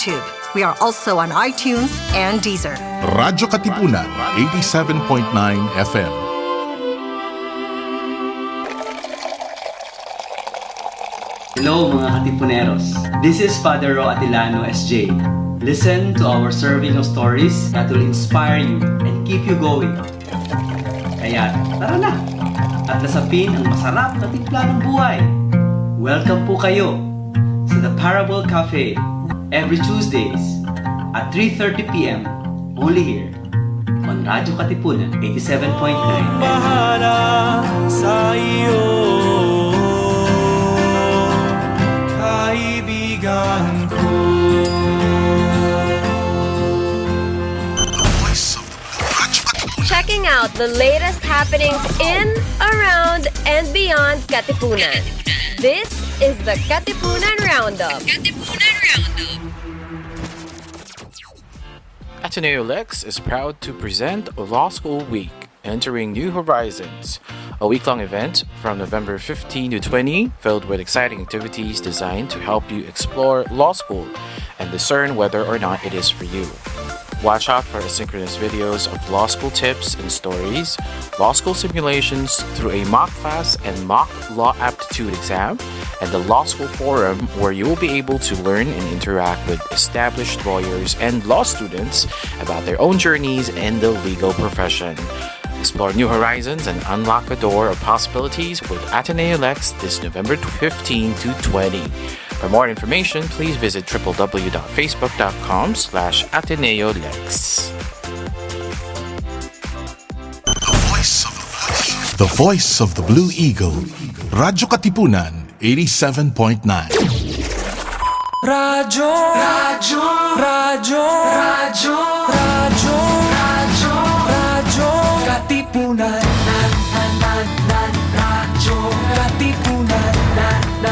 YouTube. We are also on iTunes and Deezer. Radyo Katipunan, 87.9 FM. Hello mga Katipuneros. This is Father Ro Atilano SJ. Listen to our serving of stories that will inspire you and keep you going. Kaya tara na at nasapin ang masarap na timpla ng buhay. Welcome po kayo sa The Pebble Cafe every Tuesdays at 3:30 p.m. only here on Radyo Katipunan 87.9 Bahala sa iyo, kaibigan ko. Checking out the latest happenings in, around, and beyond Katipunan. This is the Katipunan Roundup. Ateneo Lex is proud to present Law School Week, Entering New Horizons, a week-long event from November 15 to 20 filled with exciting activities designed to help you explore law school and discern whether or not it is for you. Watch out for asynchronous videos of law school tips and stories, law school simulations through a mock class and mock law aptitude exam, and the Law School Forum where you will be able to learn and interact with established lawyers and law students about their own journeys in the legal profession. Explore new horizons and unlock a door of possibilities with Ateneo Lex this November 15 to 20. For more information, please visit www.facebook.com/AteneoLex. The Voice of the Blue Eagle. Radyo Katipunan, 87.9. Radyo, radyo, radyo, radyo, radyo, radyo, radyo, Katipunan, radyo, Katipunan, radyo,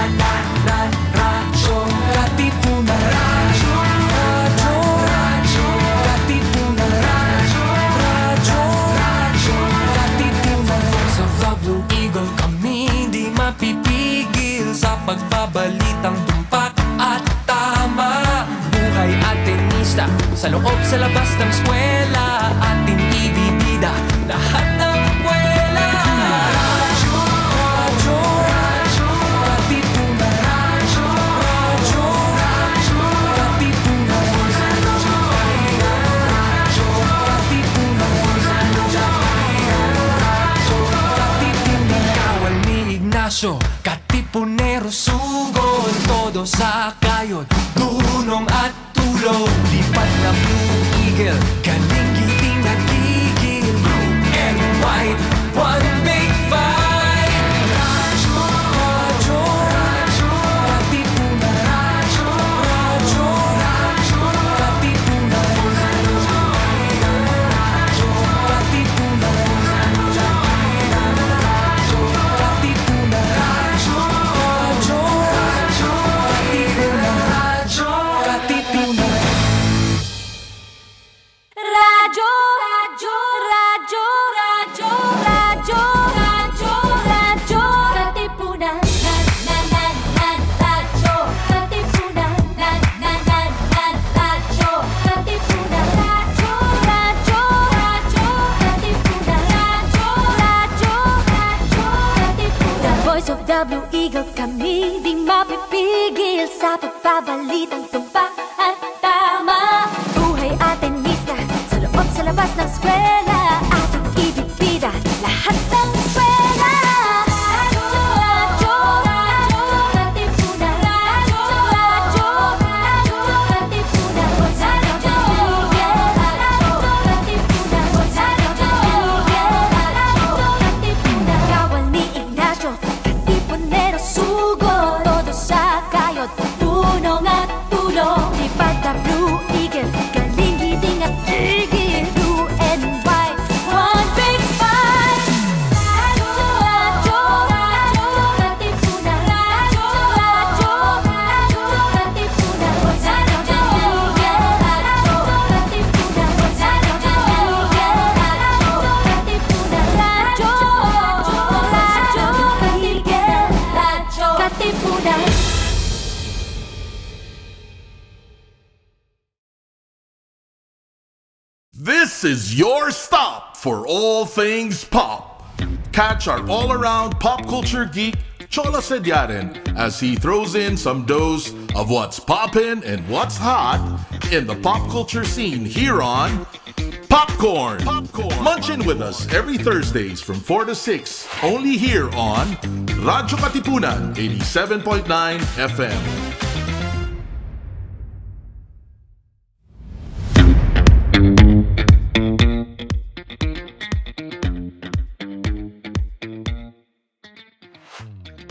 Katipunan, radyo, radyo, radyo, Katipunan, radyo, radyo, radyo, Katipunan. Voice of the Blue Eagle, kami di mapipigil sa pagbabalitang tumpak at tama. Buhay at tenista, sa loob sa labas ng eskwela, ating ibibida lahat ng kwela. Radyo, radyo, radyo, Katipunan, radyo, radyo, radyo, Katipunan, radyo, Katipunan, radyo, Katipunan. Kawal ni Ignacio, Katipunero sugod, todo sa kayon, tunong at tulog. Lipat na Blue Eagle, galing giting nagigil. Blue and white, one big fight. Radyo, radyo, radyo, Katipunan, radyo, radyo, radyo, Katipunan, radyo, Katipunan, radyo, Katipunan, radyo, radyo, radyo, Katipunan, radyo, Katipunan. Radyo, radyo, radyo, radyo, radyo, radyo, radyo, Katipunan. Radyo, Katipunan. Radyo, Katipunan. Radyo, radyo, radyo, Katipunan. Radyo, radyo, radyo, Katipunan. Voice of the Blue Eagle, kami di mapipigil sa pagbabalitang tumpak at tama. Buhay at tenista, sa loob sa labas ng eskwela, ating ibibida lahat ng kwela. Radyo, radyo, radyo, Katipunan. Radyo, radyo, radyo, Katipunan. Radyo, Katipunan. Radyo, Katipunan. Kawal ni Ignacio, Katipunero sugod, todo sa kayod, tunong at tulong. This is your stop for all things pop. Catch our all-around pop culture geek, Cholo Sediaren, as he throws in some dose of what's poppin' and what's hot in the pop culture scene here on Popcorn. Munchin' with us every Thursdays from 4 to 6, only here on radyo-katipunan 87.9 FM.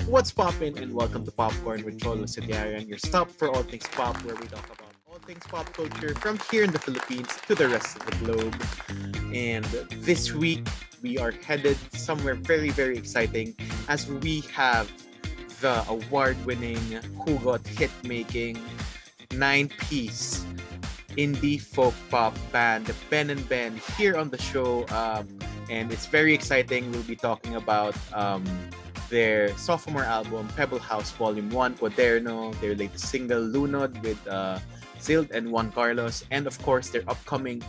What's poppin' and welcome to Popcorn with Cholo Sediaren, your stop for all things pop, where we talk about all things pop culture from here in the Philippines to the rest of the globe. And this week we are headed somewhere very, very exciting as we have the award-winning, hugot hit-making, 9-piece indie folk pop band Ben&Ben here on the show. And it's very exciting. We'll be talking about their sophomore album, Pebble House Volume 1, Quaderno, their latest single, Lunod, with Zild and Juan Carlos, and of course, their upcoming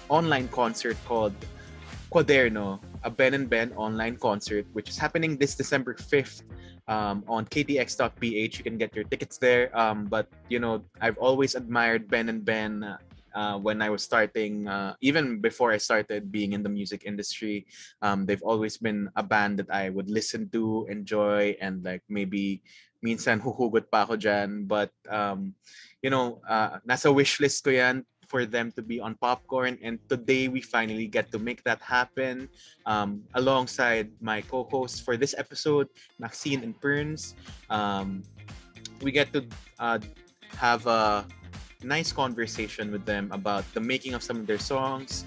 online concert called Quaderno, a Ben&Ben online concert, which is happening this December 5th on ktx.ph. You can get your tickets there. But, you know, I've always admired Ben&Ben when I was starting, even before I started being in the music industry. They've always been a band that I would listen to, enjoy, and like maybe minsan huhugot pa ako dyan. But, you know, nasa wishlist ko yan for them to be on Popcorn. And today we finally get to make that happen alongside my co-hosts for this episode, Maxine and Perns. We get to have a nice conversation with them about the making of some of their songs,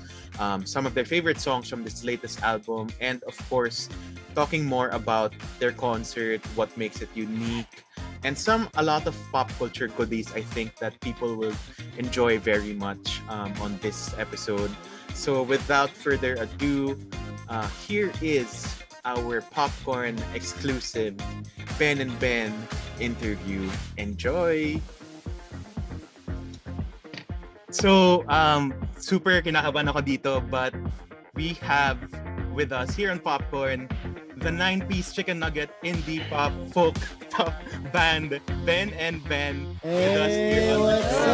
some of their favorite songs from this latest album, and of course, talking more about their concert, what makes it unique, and a lot of pop culture goodies I think that people will enjoy very much on this episode. So without further ado, here is our Popcorn exclusive Ben&Ben interview. Enjoy! So, super kinakabahan ako dito, but we have with us here on Popcorn the 9-piece chicken nugget indie pop folk pop band Ben&Ben with us here on the show.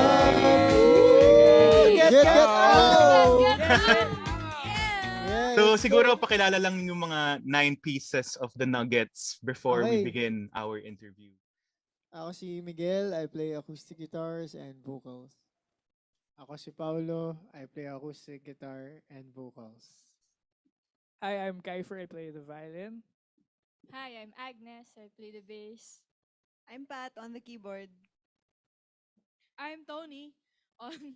So, siguro pakilala lang yung mga 9 pieces of the nuggets before we begin our interview. Ako si Miguel, I play acoustic guitars and vocals. Ako si Paulo. I play acoustic guitar and vocals. Hi, I'm Kiefer. I play the violin. Hi, I'm Agnes. I play the bass. I'm Pat on the keyboard. I'm Tony on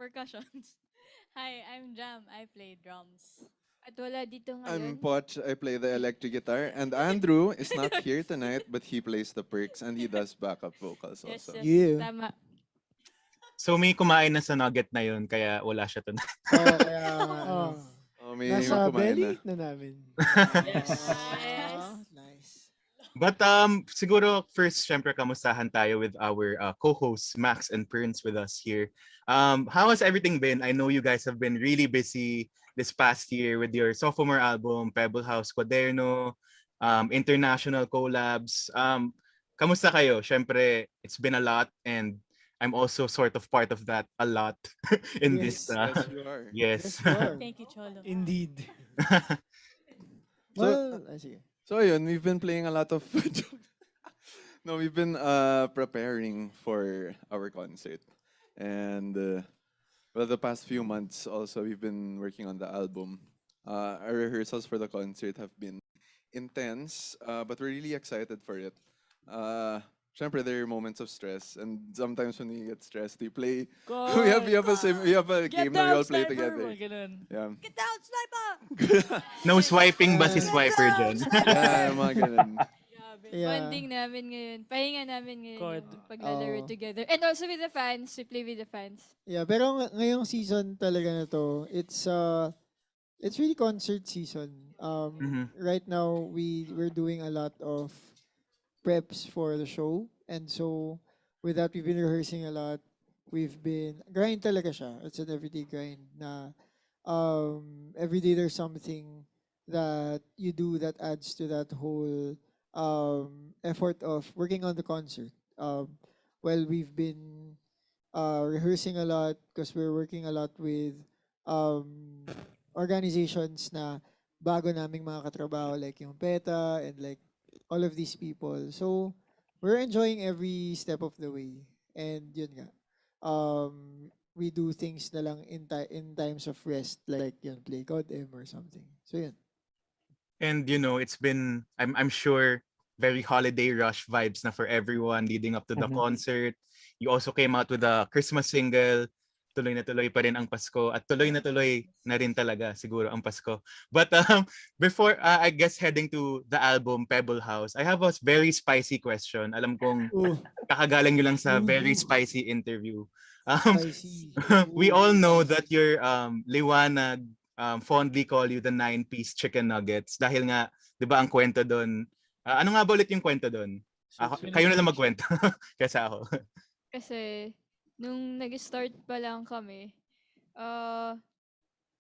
percussions. Hi, I'm Jam. I play drums. At wala dito I'm ngayon. Poch. I play the electric guitar. And Andrew is not here tonight, but he plays the perks and he does backup vocals Yes, also. yes. Tama. So may kumain na sa nugget na yun, kaya wala siya tonight. Kaya may nasa kumain belly na namin. Yes. Nice. But siguro first, syempre, kamustahan tayo with our co-hosts, Max and Prince, with us here. How has everything been? I know you guys have been really busy this past year with your sophomore album, Pebble House Quaderno, international collabs. Kamusta kayo? Syempre, it's been a lot, and I'm also sort of part of that a lot in this. Yes, you are. Yes. Thank you, Cholo. Indeed. Well, So yun, we've been playing a lot of No, we've been preparing for our concert. And well, the past few months also we've been working on the album. Our rehearsals for the concert have been intense, but we're really excited for it. Syempre, there are moments of stress, and sometimes when we get stressed, we play. We have a game that we all play together. Yeah. Get down, sniper! No swiping ba si swiper dyan? Yeah, mga ganun. Yeah. Bonding namin ngayon. Pahinga namin ngayon. God. Yung paglalaro together. And also with the fans. We play with the fans. Yeah, pero ngayong season talaga na to, it's really concert season. Right now we're doing a lot of preps for the show, and so with that we've been rehearsing a lot. We've been grind talaga siya. It's an everyday grind na every day there's something that you do that adds to that whole effort of working on the concert. Well, we've been rehearsing a lot because we're working a lot with um, organizations na bago naming mga katrabaho like yung PETA and like all of these people. So, we're enjoying every step of the way. And yun nga, we do things na lang in times of rest like yun, play God M or something. So, yun. And it's been I'm sure very holiday rush vibes na for everyone leading up to the concert. You also came out with a Christmas single. Tuloy na tuloy pa rin ang Pasko at tuloy na tuloy na rin talaga siguro ang Pasko. But before I guess heading to the album Pebble House, I have a very spicy question. Alam kong kakagaling nyo lang sa very spicy interview. Spicy. We all know that your liwanag fondly call you the 9-piece chicken nuggets dahil nga 'di ba ang kwento doon. Ano nga ba ulit yung kwento doon? Kayo na lang magkwento kaysa ako. Kasi, nung nag-start pa lang kami,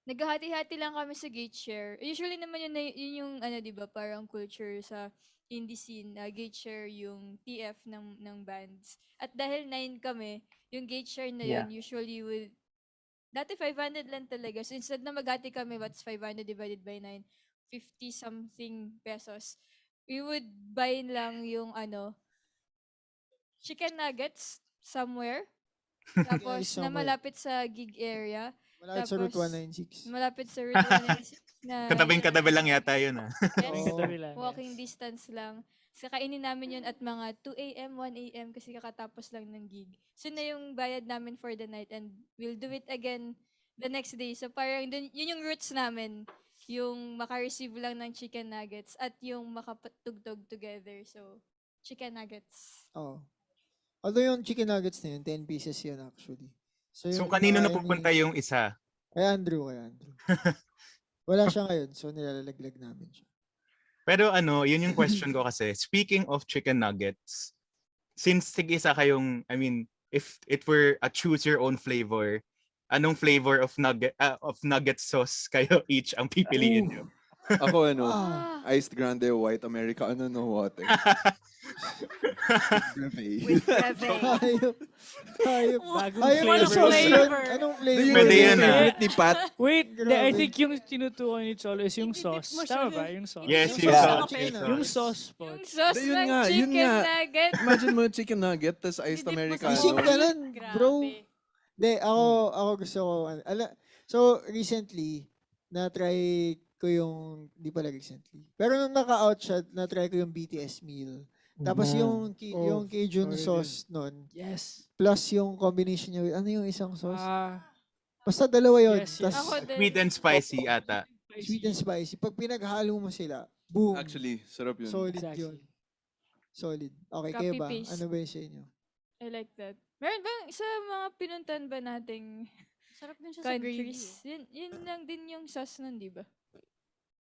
naghahati-hati lang kami sa gate share. Usually naman yun yung ano, 'di ba, parang culture sa indie scene, gate share yung TF ng bands. At dahil 9 kami, yung gate share na yun usually with dati 500 lang talaga. So instead na maghati kami, what's 500 divided by 9? 50 something pesos. We would buy lang yung chicken nuggets somewhere. Tapos na malapit sa gig area. Malapit sa Route 196. Malapit sa Route 196. Katabing-katabi lang yata yun Yes, walking distance lang. So, kainin namin yun at mga 2 a.m., 1 a.m. kasi kakatapos lang ng gig. So, na yung bayad namin for the night and we'll do it again the next day. So, parang yun yung roots namin. Yung maka-receive lang ng chicken nuggets at yung makapatugtog together. So, chicken nuggets. Oh. Although yung chicken nuggets na yun, 10 pieces yun actually. So kanino napupunta yung isa? Kay Andrew. Wala siya ngayon, so nilalaglag namin siya. Pero yun yung question ko kasi. Speaking of chicken nuggets, since tig-isa kayong, I mean, if it were a choose your own flavor, anong flavor of nugget sauce kayo each ang pipiliin nyo? Ako iced grande white Americano no water. With breve. Bagong flavor. Anong flavor? Pwede yan ni Pat. Wait, I think yung tinutukoy ni Cholo is yung sauce. Tama ba? Yung sauce. Yes, yung sauce. Yung sauce po. Yung sauce Yun ng nga, yun chicken nga. nugget. Imagine mo chicken nugget tas iced Americano. Isip ka lang, bro. Hindi, ako gusto ko. So, recently, na-try ko yung, di pala recently. Pero nung naka-out siya, na-try ko yung BTS meal. Tapos yung Cajun sauce nun. Yes. Plus yung combination niya with, ano yung isang sauce? Basta dalawa yun. Yes. Tas, Sweet and spicy ata. sweet and spicy. Pag pinaghalo mo sila, boom. Actually, sarap yun. Solid yun. Solid. Okay, Copy kayo ba? paste. Ano ba yung sa inyo? I like that. Meron ba sa mga pinuntan ba nating Sarap din siya sa gravy. countries? Yun lang din yung sauce nun, di ba?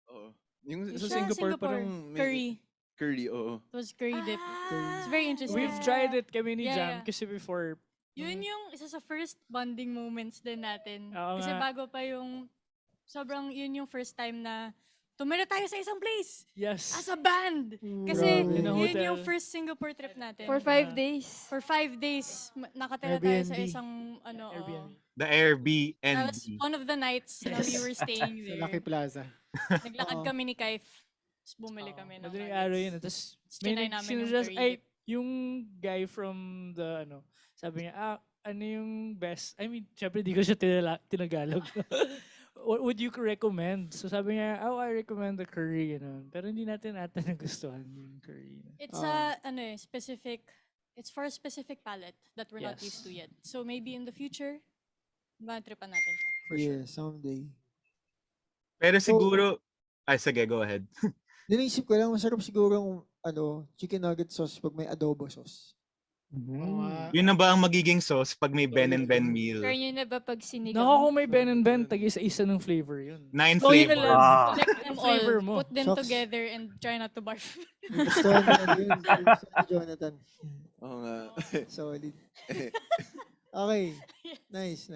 Oo. Yung Yung sa sa Singapore, Singapore, parang curry. Curry, oo. It was curry dip. It's very interesting. We've tried it kami ni Yeah. Jam kasi before. Yun yung isa sa first bonding moments din natin. Oo Kasi nga. bago pa yung, yun yung first time na tumira tayo sa isang place. Yes. As a band. Kasi In a yun hotel. yung first Singapore trip natin. For 5 days. For 5 days, nakatira tayo sa Airbnb. isang, Airbnb. The Airbnb. That was one of the nights na we were staying Sa there. Lucky Plaza. Naglakad kami ni Kaif. Tapos bumili kami ng Madaling araw yun. Tapos Tinay namin yung sinuggest, curry dip. yung guy from the, sabi niya, ano yung best? I mean, syempre di ko siya tinagalog. What would you recommend? So sabi niya, I recommend the curry, Pero hindi natin nagustuhan yung curry. It's specific, it's for a specific palate that we're not Yes. used to yet. So maybe in the future, tripan natin siya. For sure. Yeah, someday. Pero siguro, sige, go ahead. Ninisip ko lang, masarap siguro yung chicken nugget sauce pag may adobo sauce. Yun na ba ang magiging sauce pag may Ben&Ben meal? Try nyo na ba pag sinigang? Nako, kung may Ben&Ben, tag-isa-isa ng flavor yun. 9 So, yun na flavor. lang. Collect them all, Flavor mo. put them Shucks. together and try not to barf. Gusto yun. Gusto ni Jonathan. Oo nga. Solid. Okay. Nice.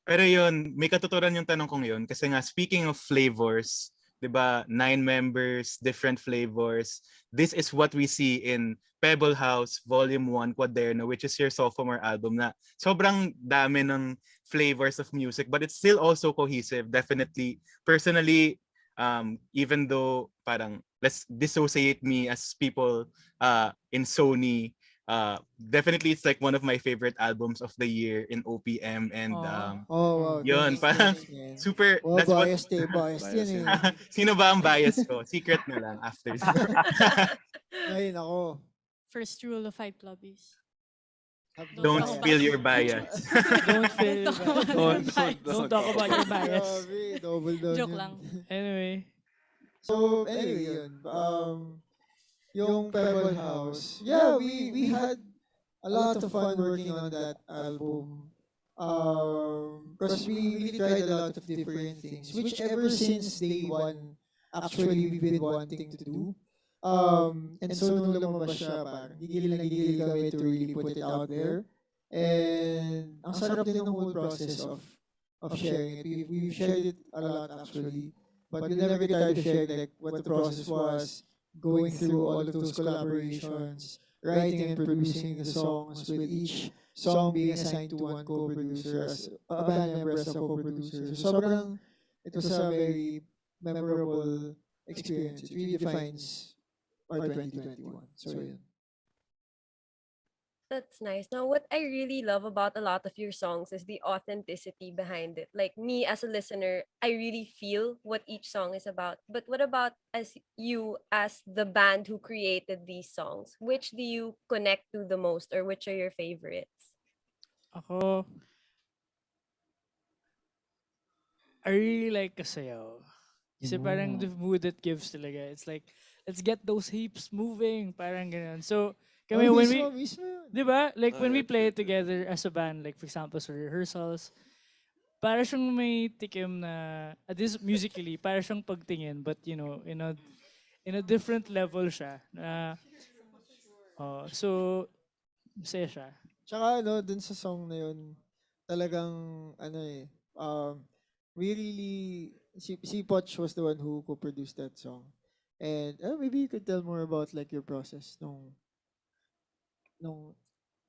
Pero yun, may katuturan yung tanong kong yun. Kasi nga, speaking of flavors, di ba, 9 members, different flavors. This is what we see in Pebble House Volume 1 Quaderno, which is your sophomore album na sobrang dami ng flavors of music, but it's still also cohesive. Definitely, personally, even though parang, let's dissociate me as people in Sony, definitely it's like one of my favorite albums of the year in OPM, and Oh, wow. yun, Thanks, parang thanks, man. super, Oh, that's what biased eh. Biased yan eh. sino ba ang bias ko? Secret na lang after. Ay, nako. First rule of Fight Club is Don't talk spill about your bias. Don't feel Don't talk about your bias. Grabe, double down Joke yun. lang. Anyway, So, anyway, yun. Yung Pebble House, yeah, we had a lot of fun working on that album. Because we really tried a lot of different things, which ever since day one, actually, we've been wanting to do. And so nung lumabas siya, parang gigil na gigil kami to really put it out there. And ang sarap din ng whole process of sharing it. We've shared it a lot actually. But we never get tired of sharing like what the process was, going through all of those collaborations, writing and producing the songs with each song being assigned to one co-producer as a band member as a co-producer. So sobrang, it was a very memorable experience. It really defines our 2021. So yun. That's nice. Now, what I really love about a lot of your songs is the authenticity behind it. Like me as a listener, I really feel what each song is about. But what about as you, as the band who created these songs? Which do you connect to the most, or which are your favorites? ako, I really like Kasayaw. Kasi parang the mood it gives talaga. It's like, let's get those hips moving. Parang ganun. So, kami when we, di ba? Like when we play it together as a band, like for example sa rehearsals, para siyang may tikim na, this musically, para siyang pagtingin, but you know, in a different level siya. So, masaya siya. Tsaka dun sa song na yun, talagang, we really, si Poch was the one who co-produced that song. And maybe you could tell more about like your process nung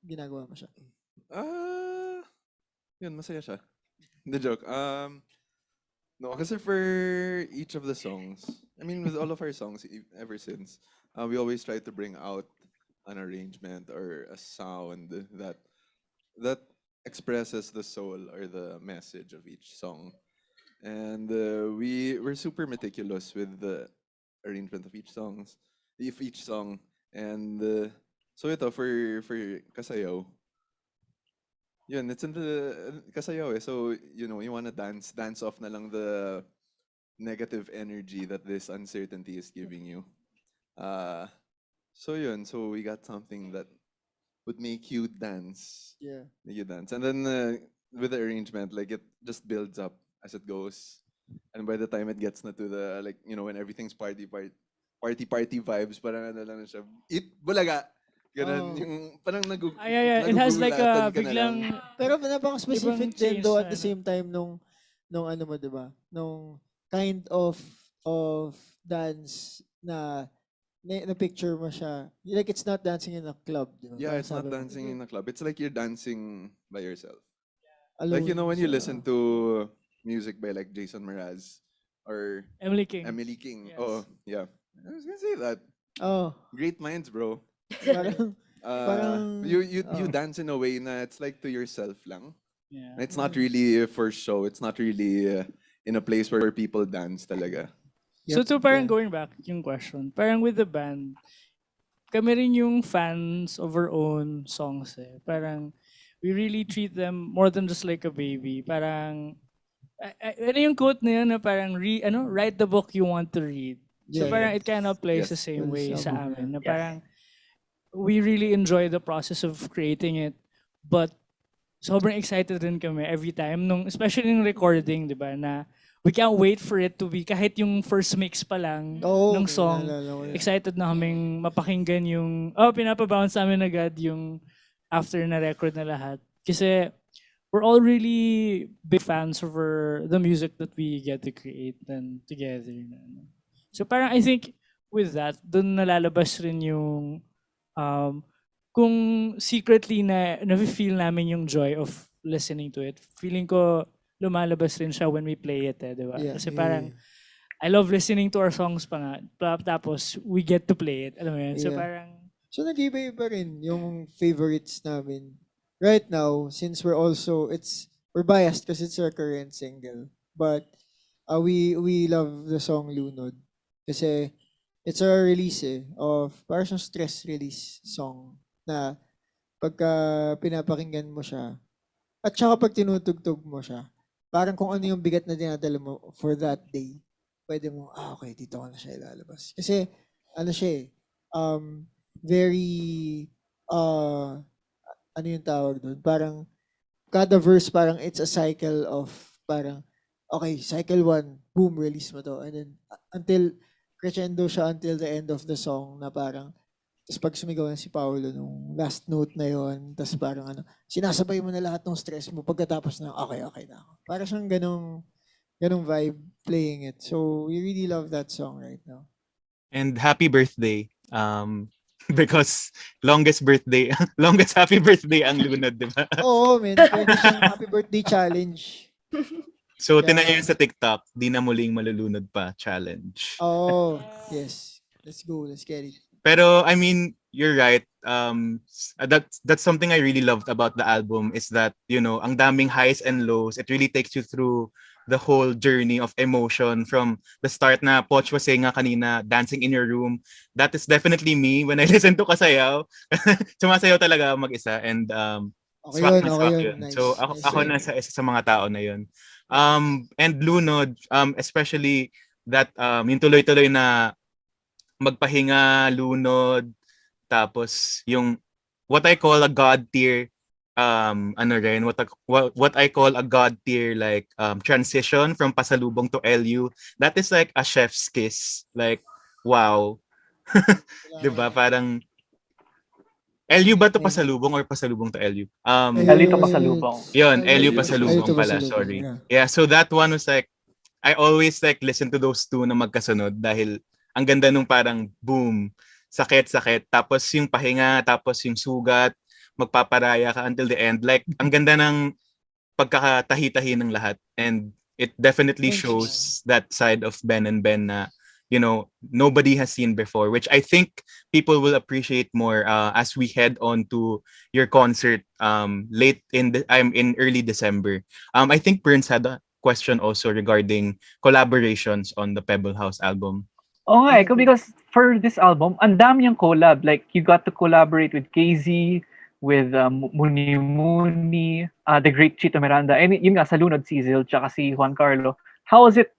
ginagawa mo siya. Yun, masaya siya. The joke. No, kasi for each of the songs, I mean, with all of our songs ever since, we always try to bring out an arrangement or a sound that expresses the soul or the message of each song. And we're super meticulous with the arrangement of each song. And so ito for Kasayaw, yun, it's in the Kasayaw eh. So, you know, you wanna dance off na lang the negative energy that this uncertainty is giving you. So yun, so we got something that would make you dance. Yeah. Make you dance. And then with the arrangement, like it just builds up as it goes. And by the time it gets na to the, like, you know, when everything's party vibes, parang ano lang siya. Bulaga. Ganun, yung parang it has like a biglang, pero napaka-specific din change though na at the same time nung ano mo, diba? Nung kind of dance na picture mo siya. Like it's not dancing in a club, diba? Yeah, Parang it's not sabi mo. dancing in a club. It's like you're dancing by yourself. Alone Like, you know, when you sa- listen to music by like Jason Mraz or Emily King. Yes. Yes. Oh, yeah. I was gonna say that. Oh. Great minds, bro. Parang, You dance in a way na it's like to yourself lang. Yeah. It's not really for show. It's not really in a place where people dance talaga. So to parang going back yung question, parang with the band, kami rin yung fans of our own songs eh. Parang we really treat them more than just like a baby. Parang ano yung quote na yun na parang write the book you want to read. So Yeah, parang yeah. it kind of plays Yes. the same way Yes, sa abo. amin. Na parang we really enjoy the process of creating it, but sobrang excited din kami every time especially nung recording, 'di ba, na we can't wait for it to be kahit yung first mix pa lang ng song. naalala ko yun. Excited na kaming mapakinggan yung pinapabounce namin agad yung after na record na lahat. Kasi we're all really big fans of the music that we get to create and together. So parang I think with that, dun nalalabas rin yung um, kung secretly na feel namin yung joy of listening to it. Feeling ko lumalabas rin siya when we play it, di ba? Yeah, Kasi yeah, parang yeah. I love listening to our songs pa nga. Tapos we get to play it. Alam mo yun? So Yeah. parang So nag-iba-iba rin yung favorites namin. Right now, since we're biased kasi it's our current single. But we love the song Lunod. Kasi it's a release of parang siyang stress release song na pagka pinapakinggan mo siya at saka pag tinutugtog mo siya, parang kung ano yung bigat na dinadala mo for that day, pwede mo, okay, dito ko na siya ilalabas. Kasi, ano siya very, ano yung tawag doon? Parang, kada verse, parang it's a cycle of, parang, okay, cycle 1, boom, release mo to. And then, until, crescendo siya until the end of the song na parang, tapos pag sumigaw na si Paolo nung last note na yon, tapos parang sinasabay mo na lahat ng stress mo pagkatapos ng okay na ako. Para siyang ganong vibe playing it. So, we really love that song right now. And happy birthday. Because longest happy birthday ang Lunod, di ba? Oo, man. Pwede siyang happy birthday challenge. So, Yeah. tinayo yun sa TikTok, di na muling malulunod pa challenge. Oh, yes. Let's go. Let's get it. Pero I mean, you're right. That's something I really loved about the album is that, ang daming highs and lows. It really takes you through the whole journey of emotion from the start na Poch was saying nga kanina, dancing in your room. That is definitely me when I listen to Kasayaw. Sumasayaw talaga mag-isa and swak na swak yun. Nice. So ako na isa sa mga tao na yun. And Lunod, especially that yung tuloy-tuloy na magpahinga, lunod, tapos yung what I call a god tier what I call a god tier like transition from pasalubong to LU. That is like a chef's kiss. Like wow. 'Di ba? Parang LU ba to pasalubong or pasalubong to LU? LU to pasalubong. Yun, LU pasalubong pala, sorry. Yeah, so that one was like I always like listen to those two na magkasunod dahil ang ganda nung parang boom, sakit, tapos yung pahinga, tapos yung sugat, magpaparaya ka until the end. Like, ang ganda ng pagkakatahi-tahi ng lahat. And it definitely shows that side of Ben&Ben na, nobody has seen before, which I think people will appreciate more as we head on to your concert in early December. I think Prince had a question also regarding collaborations on the Pebble House album. Oo nga because for this album, ang dami yung collab. Like, you got to collaborate with KZ, with Muni Muni, the great Chito Miranda, and yun nga, sa Lunod, si Zil, tsaka si Juan Carlo. How was it,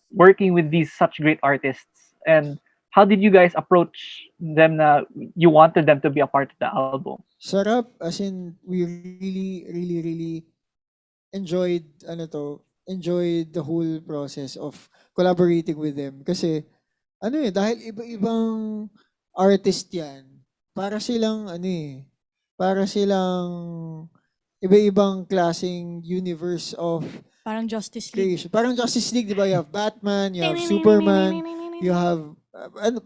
working with these such great artists? And how did you guys approach them na you wanted them to be a part of the album? Sarap, as in, we really, really, really enjoyed the whole process of collaborating with them. Kasi, dahil iba-ibang artist yan, para silang iba-ibang klaseng universe of Parang Justice League. creation. Parang Justice League, di ba? You have Batman, you have Superman, you have,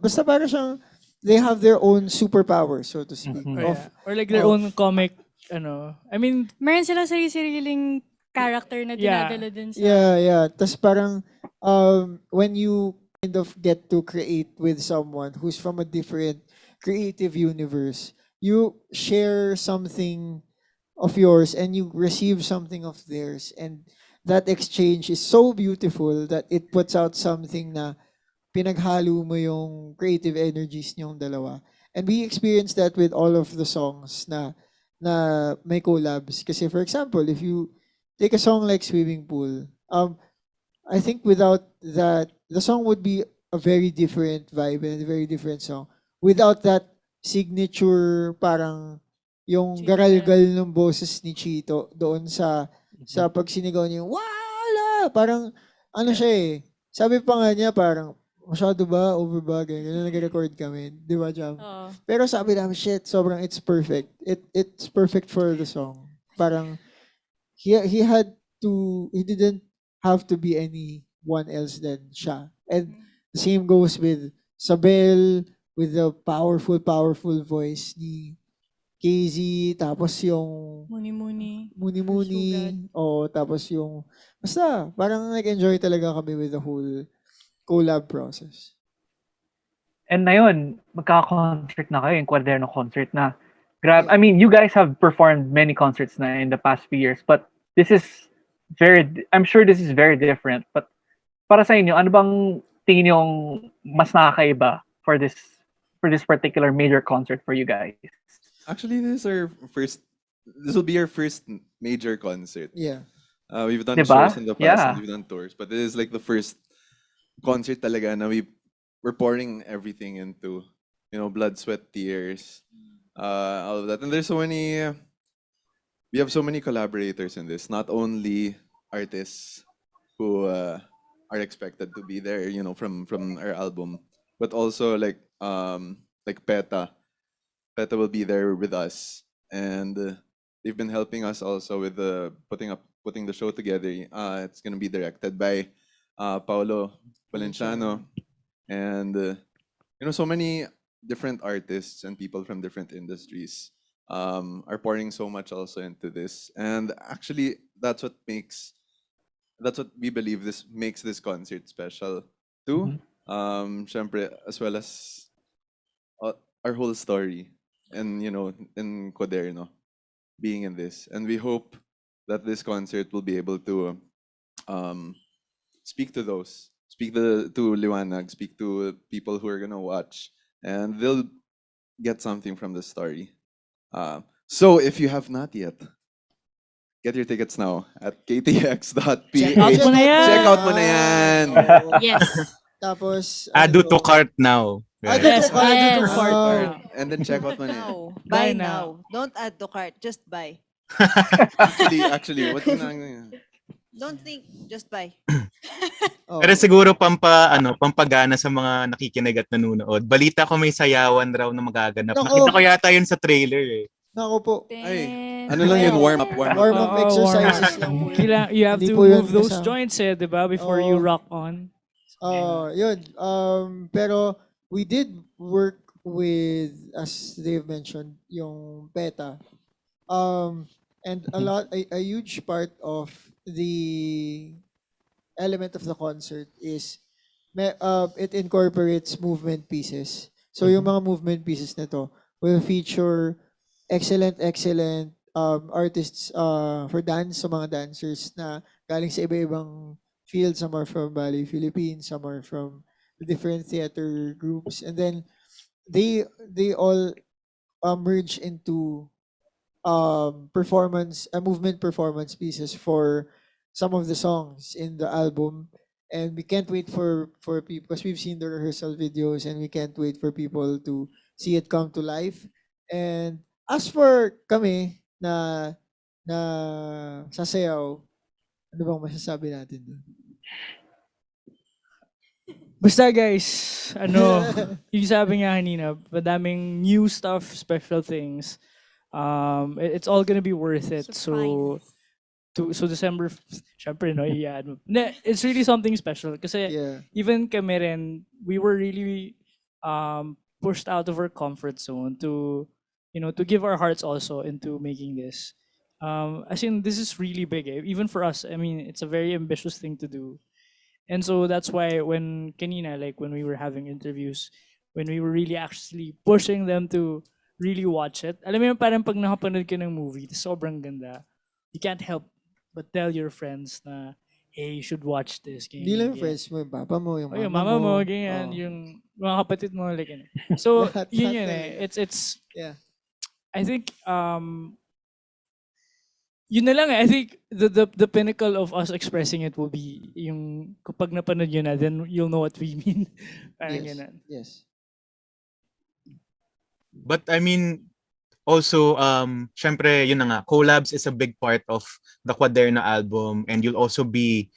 basta parang siyang, they have their own superpowers, so to speak. Or like their own comic, I mean, meron silang sarili-sariling character na dinadala dun sa... Yeah. Tas parang, when you kind of get to create with someone who's from a different creative universe, you share something of yours and you receive something of theirs, and that exchange is so beautiful that it puts out something na pinaghalo mo yung creative energies niyong dalawa. And we experienced that with all of the songs na may collabs. Kasi for example, if you take a song like Swimming Pool, I think without that, the song would be a very different vibe and a very different song. Without that signature, parang yung garalgal ng boses ni Chito doon sa pag sinigaw niya, wala! Parang, siya sabi pa nga niya, parang, masyado ba? Over ba? Ganyan, nag-record kami. Di ba, Jam? Pero sabi namin, shit, sobrang it's perfect. It's perfect for the song. Parang, he didn't have to be anyone else than siya. And the same goes with Sabel, with the powerful voice ni KZ, tapos yung Muni-muni. Muni-Muni, tapos yung, basta, parang nag-enjoy talaga kami with the whole collab process. And ngayon, magkaka-concert na kayo, yung Kwaderno concert na. I mean, you guys have performed many concerts na in the past few years, but I'm sure this is very different. But para sa inyo, ano bang tingin yung mas nakakaiba for this particular major concert for you guys? Actually, this will be our first major concert. Yeah. We've done Diba? shows in the past Yeah. and we've done tours, but this is like the first concert talaga na we're pouring everything into, blood, sweat, tears, all of that. And we have so many collaborators in this, not only artists who are expected to be there, from our album, but also like Peta. Peta will be there with us, and they've been helping us also with putting the show together. It's gonna be directed by Paolo Valenciano, and so many different artists and people from different industries are pouring so much also into this, and actually that's what we believe this makes this concert special too. Syempre, as well as our whole story, and in Kwaderno being in this, and we hope that this concert will be able to speak to Liwanag, speak to people who are gonna watch, and they'll get something from the story. So if you have not yet, get your tickets now at ktx.ph. Check out mo na yan! Check out mo na yan! Yes. Tapos, Add to cart now. Add Right? to cart. Yes. Add to cart. And then check out mo na yan. Now. Buy Buy now. now. Don't add to cart. Just buy. Actually, what na Don't think. Just buy. Pero siguro pampagana sa mga nakikinig at nanonood. Balita ko may sayawan raw na magaganap. Naku. Nakita ko yata yun sa trailer eh. Nako po. Ay, ano lang yun, warm up. Warm-up exercises lang po yun. You have Hindi to po yun move those kasama. joints diba? Before you rock on. Yun. Pero we did work with, as Dave mentioned, yung PETA. And a huge part of the element of the concert is it incorporates movement pieces. So yung mga movement pieces na to will feature excellent artists for dance, so mga dancers na galing sa iba-ibang fields. Some are from Bali, Philippines, some are from different theater groups, and then they all merge into movement performance pieces for some of the songs in the album. And we can't wait for people, because we've seen the rehearsal videos, and we can't wait for people to see it come to life. And as for kami na sasayaw, ano bang masasabi natin doon? Basta guys, yung sabi nga kanina, madaming new stuff, special things. It's all gonna be worth it. So December, syempre it's really something special. Kasi even kami rin, we were really pushed out of our comfort zone to give our hearts also into making this. As in, this is really big, even for us. I mean, it's a very ambitious thing to do. And so that's why when we were having interviews, when we were really actually pushing them to really watch it, alam mo yung parang pag nakapanood ka ng movie, sobrang ganda, you can't help but tell your friends na, hey, you should watch this. Hindi lang yung friends mo, yung papa mo, yung yung mama mama mo, mo. ganyan, yung mga kapatid mo, like, so, yun eh. It's, yeah. I think, yun na lang eh. I think the pinnacle of us expressing it will be yung kapag napanood yun na, then you'll know what we mean. Parang ganun. Yes. But I mean, also, syempre, yun na nga, collabs is a big part of the Kwaderno album, and you'll also be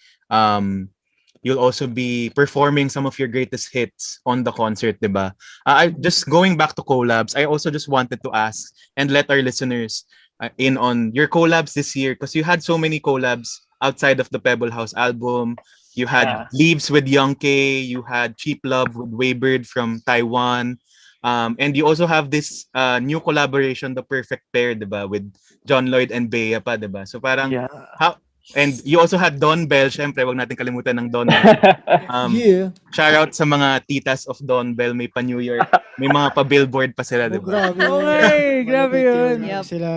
performing some of your greatest hits on the concert, diba? I just going back to collabs, I also just wanted to ask and let our listeners in on your collabs this year? Because you had so many collabs outside of the Pebble House album. You had Yeah. Leaves with Young K. You had Cheap Love with Waybird from Taiwan. And you also have this new collaboration, The Perfect Pair, diba? With John Lloyd and Bea pa, diba? So parang, Yeah. how, and you also had Don Bell, syempre, wag natin kalimutan ng Don Bell. Yeah. Shout out sa mga titas of Don Bell, may pa New York, may mga pa billboard pa sila, Oh, diba? grabe yun. Okay, grabe Malupit yun. Yep. Sila.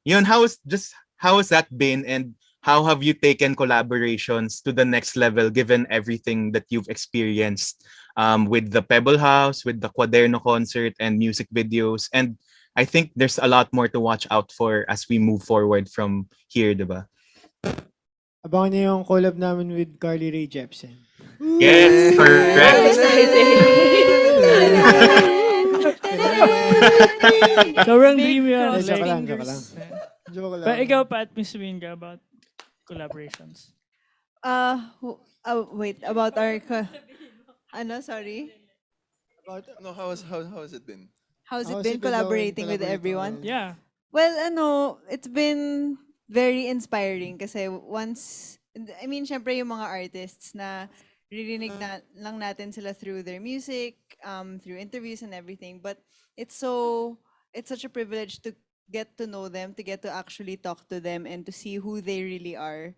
Yun, how has that been, and how have you taken collaborations to the next level given everything that you've experienced with the Pebble House, with the Quaderno concert and music videos? And I think there's a lot more to watch out for as we move forward from here, diba? Abangan niyo yung collab namin with Carly Rae Jepsen. Yes, correct. Sobrang dream yun. Joke lang, joke lang. Joke lang. But ikaw, Pat, Miss Winga, about collaborations. Wait, about our sorry. No, how has it been? How's it been collaborating with everyone? Yeah. Well, it's been very inspiring kasi syempre yung mga artists na ririnig lang natin sila through their music, through interviews and everything, but it's such a privilege to get to know them, to get to actually talk to them and to see who they really are.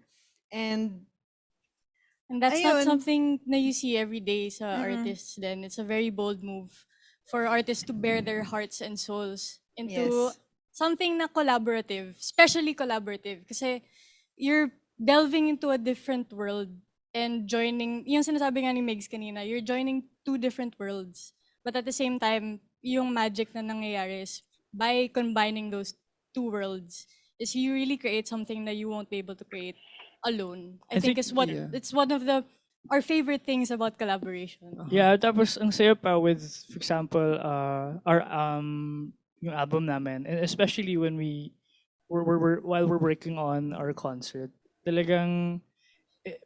And that's not ayun. something na you see every day sa artists then. It's a very bold move for artists to bare their hearts and souls into Yes. something na collaborative, especially collaborative. Kasi you're delving into a different world and joining, yung sinasabi nga ni Megs kanina, you're joining two different worlds. But at the same time, yung magic na nangyayari is by combining those two worlds, is you really create something that you won't be able to create alone. I think it's one of our favorite things about collaboration. Yeah, tapos ang saya pa with, for example, our yung album namin, and especially when while we're working on our concert, talagang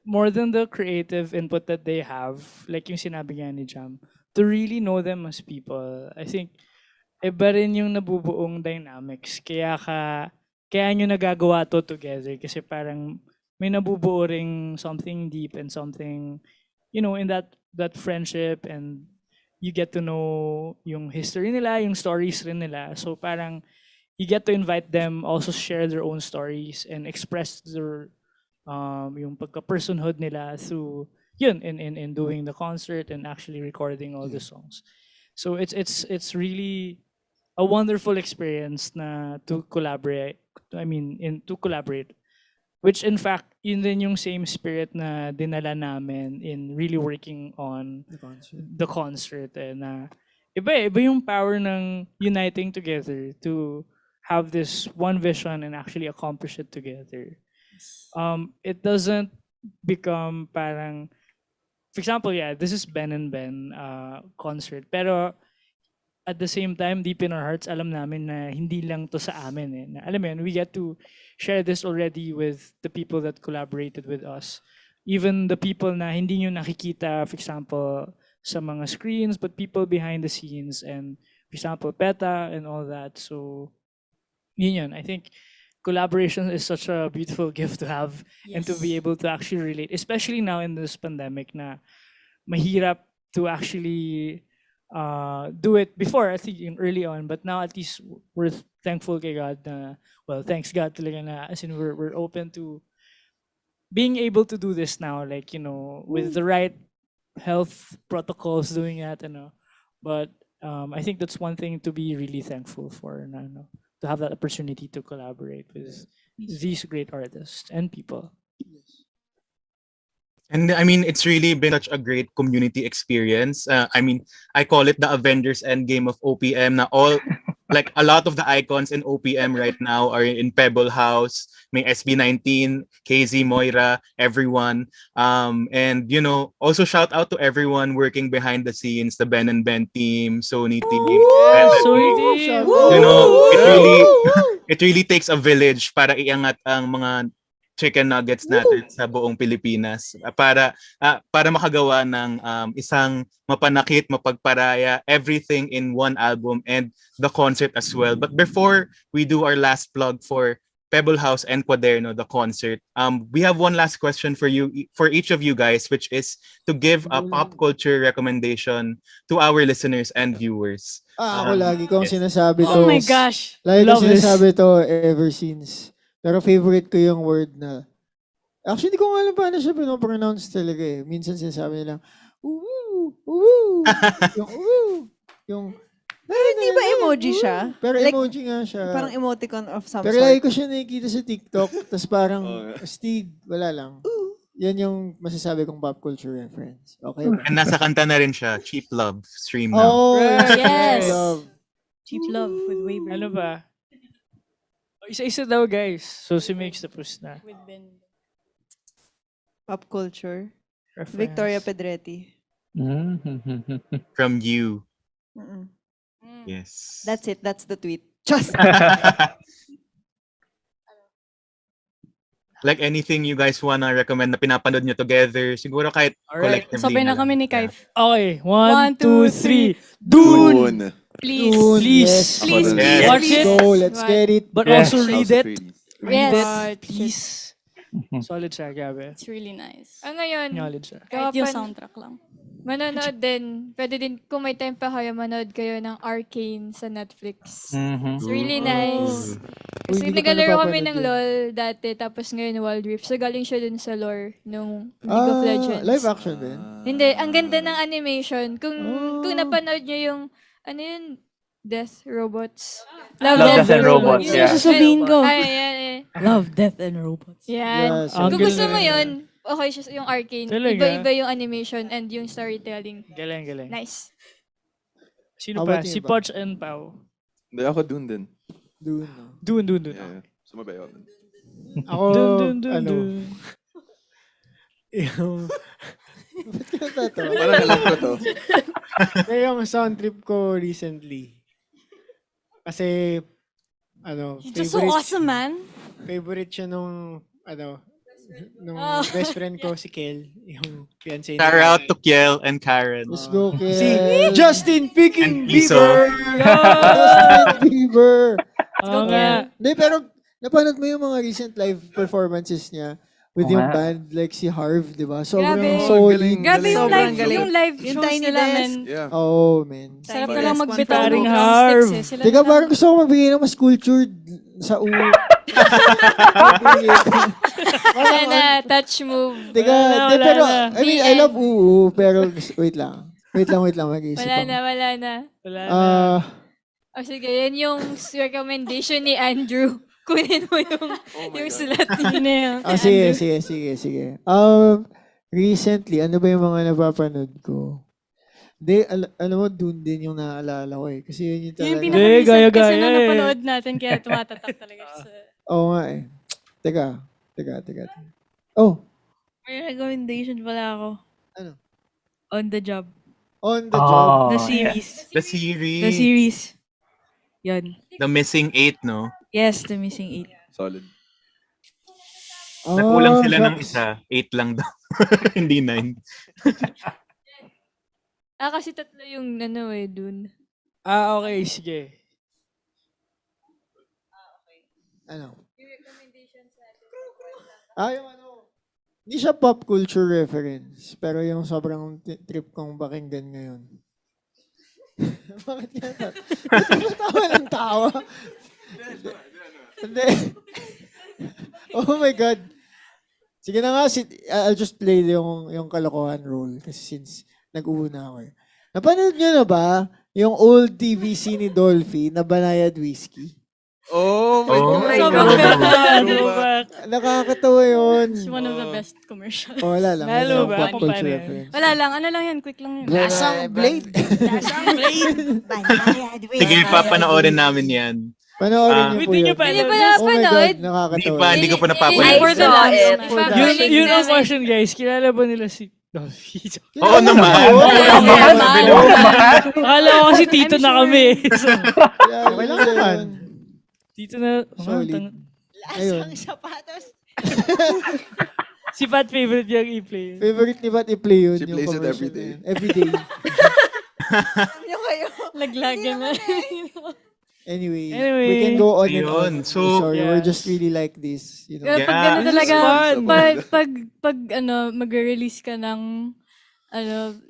more than the creative input that they have, like yung sinabi nga ni Jam, to really know them as people. I think iba rin yung nabubuong dynamics. Kaya nyo nagagawa to together kasi parang may nabubuo ring something deep and something, in that friendship, and you get to know yung history nila, yung stories rin nila. So parang you get to invite them also share their own stories and express their yung pagka-personhood nila through yun in doing the concert and actually recording all the songs. So it's really a wonderful experience to collaborate. To collaborate, which in fact yun din yung same spirit na dinala namin in really working on the concert, and iba yung power ng uniting together to have this one vision and actually accomplish it together. It doesn't become parang, for example, this is Ben&Ben concert, pero at the same time, deep in our hearts, alam namin na hindi lang to sa amin eh. Na, alam mo yun, we get to share this already with the people that collaborated with us. Even the people na hindi nyo nakikita, for example, sa mga screens, but people behind the scenes, and for example, PETA and all that. So, yun. I think collaboration is such a beautiful gift to have and to be able to actually relate, especially now in this pandemic na mahirap to actually do it before, I think early on, but now at least we're thankful kay God thanks God talaga na, as in we're open to being able to do this now, like, with the right health protocols doing that, but I think that's one thing to be really thankful for, to have that opportunity to collaborate with these great artists and people. And it's really been such a great community experience. I call it the Avengers Endgame of OPM. Na all, like a lot of the icons in OPM right now are in Pebble House. May SB19, KZ, Moira, everyone. And also shout out to everyone working behind the scenes, the Ben&Ben team, Sony team. Sony team. It really takes a village para iangat ang mga chicken nuggets natin sa buong Pilipinas para makagawa ng isang mapanakit, mapagparaya, everything in one album and the concert as well. But before we do our last plug for Pebble House and Quaderno, the concert, we have one last question for you, for each of you guys, which is to give a pop culture recommendation to our listeners and viewers. Ako lagi kong sinasabi to. Oh my gosh. Lagi Love kong this. sinasabi to ever since. Pero favorite ko yung word na, actually, hindi ko nga alam paano siya pinopronounce talaga eh. Minsan sinasabi nila, uwu, uwu, yung uwu, yung, Pero hindi ba emoji siya? Pero Like, emoji nga siya. Parang emoticon of some Pero sort. lagi ko siya nakikita sa TikTok, tapos parang, Stig, wala lang. Yan yung masasabi kong pop culture reference. Okay ba? And nasa kanta na rin siya, Cheap Love, stream now. Oh, Yes. Love. Cheap Love with Waver. Ano ba? Isa-isa daw, guys. So, si Mix tapos na. With Ben. Pop culture. Reference. Victoria Pedretti. From you. Mm-mm. Yes. That's it. That's the tweet. Just. Like anything you guys wanna recommend na pinapanood nyo together, siguro kahit Alright. collectively Sabay na lang. kami ni Kaif. Okay, 1, One, 2, two, 3. three. Dune! Please. Dune, Please. yes. Please, Yes. please, Watch please. it. Go, let's get it. But Yes. also read it. Read Yes. it, please. Solid siya, grabe. It's really nice. Ngayon, Knowledge siya. Kahit yung soundtrack lang. manonood din. Pwede din, kung may time pa kayo, manood kayo ng Arcane sa Netflix. It's really nice. Kasi hindi ko pa naglalaro kami napapanood ng yun. LOL dati, tapos ngayon Wild Rift. So galing siya dun sa lore nung League of Legends. Live action din. Hindi, ang ganda ng animation. Kung napanood nyo yung, ano yun, Death Robots. Love, Death, and Robots, Yun yeah. yung sasabihin ko. Ay, yan. Love, Death, and Robots. Yan. Yes, Kung ang gusto galing. mo yun, okay siya yung Arcane. Talaga? Iba-iba yung animation and yung storytelling. Galing, galing. Nice. Sino How pa? about you, Si Iba? Poch and Pau. Hindi, ako dun din. Dune. No? Dun. Yeah. Sumabay ako dun. Ako, Dun. yung, Ba't ka natatawa? Parang alam ko to. yung sound trip ko recently. Kasi, He's just so awesome, man. favorite siya nung Oh. best friend ko, si Kel, yung fiancé Shout out to Kiel and Karen. Let's go, Kel. Si Justin And Picking Piso. Bieber! Justin Bieber. Oo nga. Hindi, pero napanood mo yung mga recent live performances niya with Oo yung nga. band like si Harv, di ba? Sobrang Grabe. solid. Galing. Grabe yung Sobrang live, galing. yung live Yung shows Tiny nila, Desk. man. Yeah. Oh, man. Sarap Tiny na lang Desk, magbitaw ng Paring drumsticks Harv. eh. Sila Teka, na- parang gusto ko magbigay ng mas cultured sa Wala na, touch move. Teka, Wala di, pero, na. I mean, I love UU, pero wait lang. Wait lang, mag-iisip Wala ako. na. Wala na. O sige, yan yung recommendation ni Andrew. Kunin mo yung slot Yun na yun. Sige. Recently, ano ba yung mga napapanood ko? Hindi, alam mo, dun din yung naaalala ko eh. Kasi yun yung Yun talaga. yung pinaka-recent kasi gaya-gaya na eh. napanood natin, kaya tumatatak talaga siya sa... Oo nga eh. Teka. Oh, May recommendation pala ako. Ano? On the Job. On the Job. Oh, The series. The series. The series. Yan. The Missing 8, no? Yes, The Missing 8. Solid. Nagkulang sila ng shucks. isa. 8 lang daw. Hindi 9. kasi tatlo yung dun. Okay, sige. Ano? Yung hindi siya pop culture reference, pero yung sobrang trip kong pakinggan ngayon. Bakit yan? Ba't ka tawa ng tawa? Hindi. Oh my God. Sige na nga, I'll just play yung kalokohan role kasi since nag-uuna ako eh. Napanood nyo na ba yung old TVC ni Dolphy na Banayad Whiskey? Oh my Oh God. my Sobrang God. ganda. Nakakatawa yun. It's one of the best commercials. Oh, wala lang. Lalo Yun yung ba? pop Kung culture paano yan? reference. Wala lang, ano lang yan, quick lang yun. Lasang Blade. Sige, papanoorin namin yan. Panoorin niyo po Hindi yun. nyo pa Hindi pa napanood? Oh my God, napanood. nakakatawa. Hindi ko pa napapanood. I For the saw last it. one. For the Babalik Yun ang namin. question, guys. Kilala ba nila si Dolphy? Oo naman. Akala ko kasi tito na kami. So, Okay lang naman. tito na. Solid. Ayun. Sapatos. Si Pat favorite niyang i-play. Favorite ni Pat i-play yun. She yung plays it commercial every na day. yun. Every day. Yung kayo. Laglagan na. Anyway, we can Anyway. go on and on. Ayun. So, Sorry, we're just yes. really like this. You know. Kaya pag Yeah, gano'n this is talaga, fun. pag mag-release ka ng,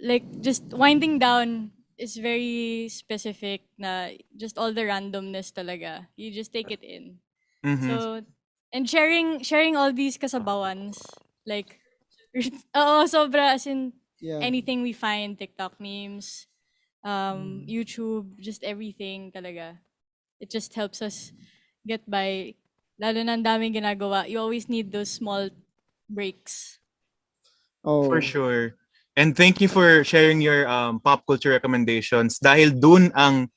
like, just winding down is very specific na just all the randomness talaga. You just take it in. So, and sharing all these kasabawans, like, sobra, as in, Yeah. anything we find, TikTok memes, YouTube, just everything talaga. It just helps us get by. Lalo na ang daming ginagawa. You always need those small breaks. For Oh. sure. And thank you for sharing your pop culture recommendations. Dahil dun ang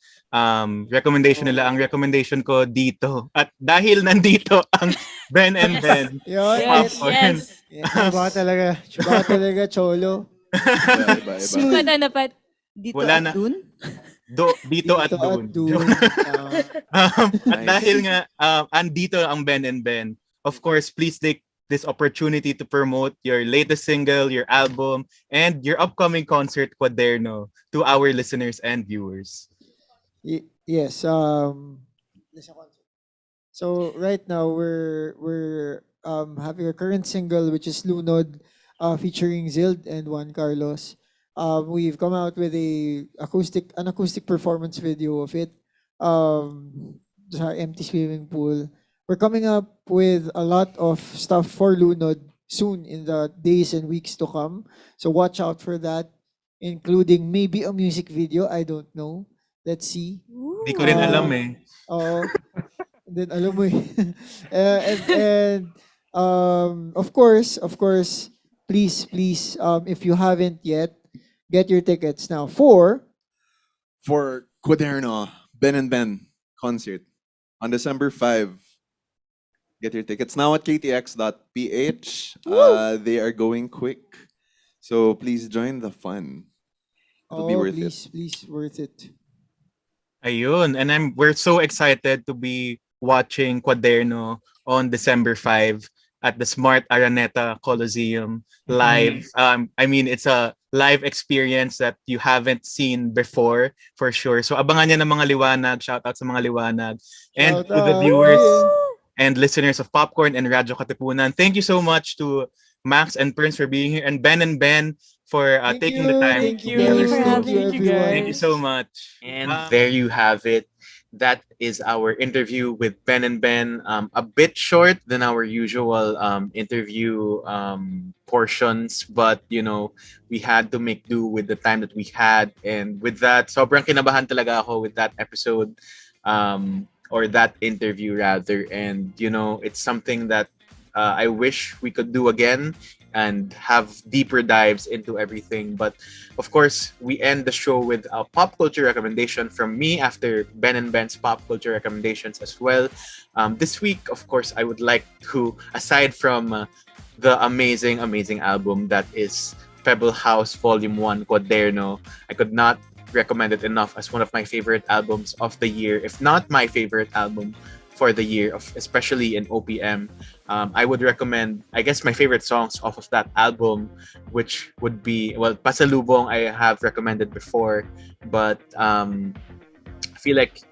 recommendation nila, ang recommendation ko dito. At dahil nandito ang Ben and Ben Yun. popcorn. Iba talaga, Cholo. Iba. Smooth na Pat. Dito Wala at na. dun? Dito at dun. At dahil nga andito ang Ben and Ben, of course, please take this opportunity to promote your latest single, your album, and your upcoming concert, Quaderno, to our listeners and viewers. Yes. So right now we're having a current single which is Lunod, featuring Zild and Juan Carlos. We've come out with an acoustic performance video of it. Sa empty swimming pool. We're coming up with a lot of stuff for Lunod soon in the days and weeks to come. So watch out for that, including maybe a music video. I don't know. Let's see. Di ko rin alam eh. Oo. Then alam mo and of course, please, if you haven't yet, get your tickets now for Quaderno Ben and Ben concert on December 5. Get your tickets now at ktx.ph. They are going quick, so please join the fun. It'll be worth it. Please, worth it. Ayun, and we're so excited to be watching Quaderno on December 5 at the Smart Araneta Coliseum live. I mean, it's a live experience that you haven't seen before, for sure. So abangan niya ng mga liwanag. Shout out sa mga liwanag. And to the viewers and listeners of Popcorn and Radio-Katipunan, thank you so much to Max and Prince for being here, and Ben for taking the time. Thank you. Thank you, guys. Thank you so much. And there you have it. That is our interview with Ben and Ben. A bit short than our usual interview portions, but you know, we had to make do with the time that we had, and with that, sobrang kinabahan talaga ako with that episode, or that interview rather. And you know, it's something that I wish we could do again and have deeper dives into everything. But of course, we end the show with a pop culture recommendation from me after Ben and Ben's pop culture recommendations as well. This week, of course, I would like to, aside from the amazing album that is Pebble House Volume 1 Quaderno, I could not recommend it enough as one of my favorite albums of the year, if not my favorite album for the year, especially in OPM. I would recommend, I guess, my favorite songs off of that album, which would be, well, Pasalubong I have recommended before, but I feel like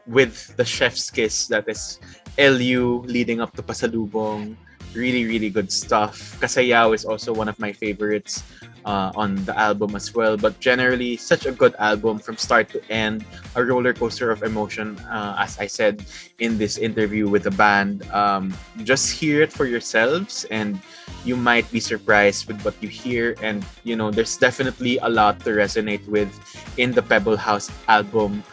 with the chef's kiss, that is LU leading up to Pasalubong, really good stuff. Kasayaw is also one of my favorites on the album as well, but generally such a good album from start to end, a roller coaster of emotion, as I said in this interview with the band. Just hear it for yourselves and you might be surprised with what you hear, and you know, there's definitely a lot to resonate with in the Pebble House album.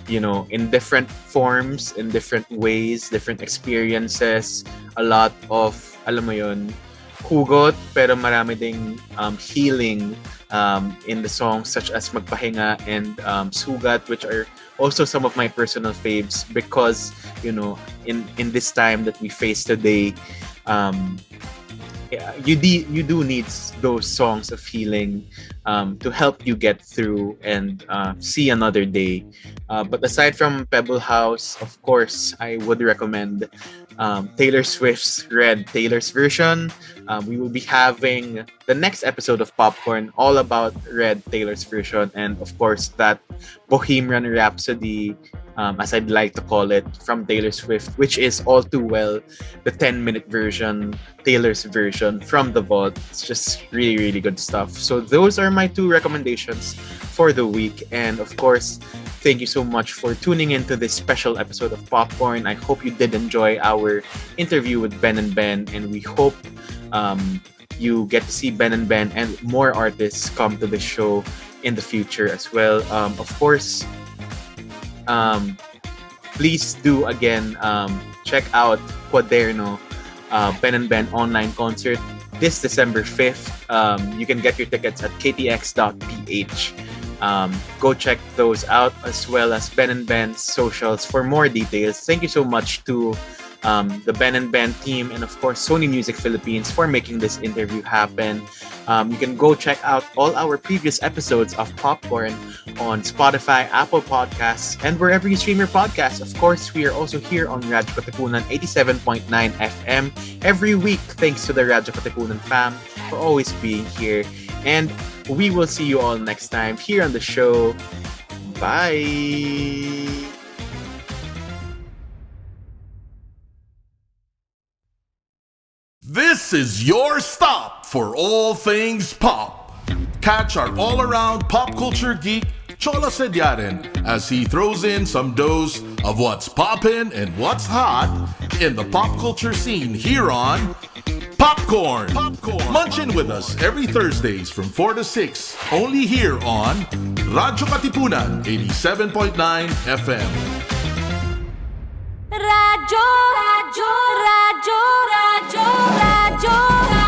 You know, in different forms, in different ways, different experiences, a lot of, alam mo yun, hugot, pero marami ding healing in the songs, such as Magpahinga and Sugat, which are also some of my personal faves, because, you know, in this time that we face today, you do need those songs of healing to help you get through and see another day. But aside from Pebble House, of course, I would recommend Taylor Swift's Red Taylor's version. We will be having the next episode of Popcorn all about Red Taylor's version, and of course that Bohemian Rhapsody, as I'd like to call it, from Taylor Swift, which is all too well the 10-minute version, Taylor's version from the vault. It's just really, really good stuff. So those are my two recommendations for the week. And of course, thank you so much for tuning into this special episode of Popcorn. I hope you did enjoy our interview with Ben&Ben, and we hope you get to see Ben&Ben and more artists come to the show in the future as well. Of course, please do again check out Quaderno, Ben&Ben online concert this December 5th. You can get your tickets at ktx.ph. Go check those out, as well as Ben&Ben's socials for more details. Thank you so much to the Ben&Ben team, and of course Sony Music Philippines for making this interview happen. You can go check out all our previous episodes of Popcorn on Spotify, Apple Podcasts, and wherever you stream your podcasts. Of course, we are also here on radyo-katipunan 87.9 FM every week. Thanks to the radyo-katipunan fam for always being here. And we will see you all next time here on the show. Bye! This is your stop for all things pop. Catch our all-around pop culture geek, Cholo Sediaren, as he throws in some dose of what's poppin' and what's hot in the pop culture scene here on Popcorn. Munch in with us every Thursdays from 4 to 6, only here on radyo-katipunan 87.9 FM. Radyo, radyo, radyo, radyo.